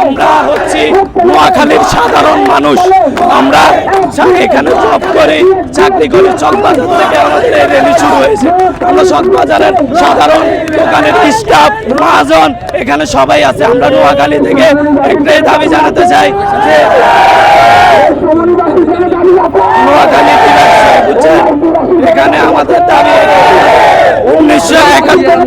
আমরা হচ্ছি নোয়াখালীর সাধারণ মানুষ। আমরা এখানে জব করে চাকরি করে চকবাজার থেকে আমাদের র্যালি শুরু হয়েছে। আমরা চকবাজারের সাধারণ দোকানের স্টাফ মহাজন এখানে সবাই আছে। আমরা নোয়াখালী থেকে একটাই দাবি জানাতে চাই যে নোয়াখালী এখানে আমাদের দাবি 1971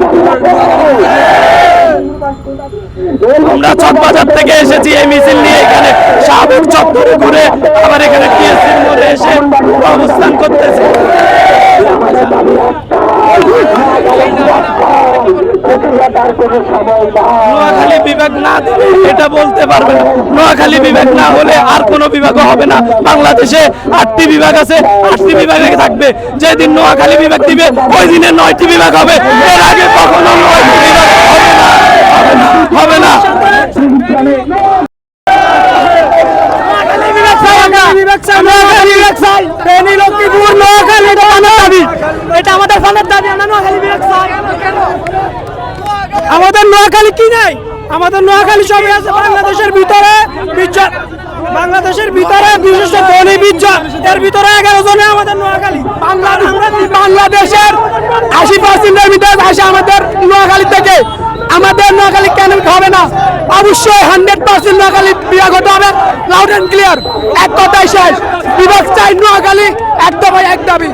আমরা চকবাজার থেকে এসেছি এই মিছিল নিয়ে। এখানে শাহবাগ চত্বরে ঘুরে আবার এখানে টিএসসির মধ্যে এসে অবস্থান করতেছি। নোয়াখালী বিভাগ না দিলে এটা বলতে পারবে না। নোয়াখালী বিভাগ না হলে আর কোনো বিভাগও হবে না। বাংলাদেশে 8টি বিভাগ আছে, 8টি বিভাগে থাকবে। যেদিন নোয়াখালী বিভাগ দিবে ওই দিনে 9টি বিভাগ হবে। এর আগে কখনো 9টি বিভাগ হবে না। আমাদের নোয়াখালী কি নাই? আমাদের নোয়াখালী সবই আছে। বাংলাদেশের ভিতরে বিশিষ্ট ধনী বিজ্জা এর ভিতরে 11 জনে আমাদের নোয়াখালী। বাংলাদেশের 80% ভিতরে আসে আমাদের নোয়াখালী থেকে। আমাদের নোয়াখালী কেন হবে না? অবশ্যই 100% নোয়াখালী বিভাগ হতে হবে। লাউড এন্ড ক্লিয়ার, এক কথাই শেষ। বিভাগ চাই নোয়াখালী, এক দফায় এক দাবি।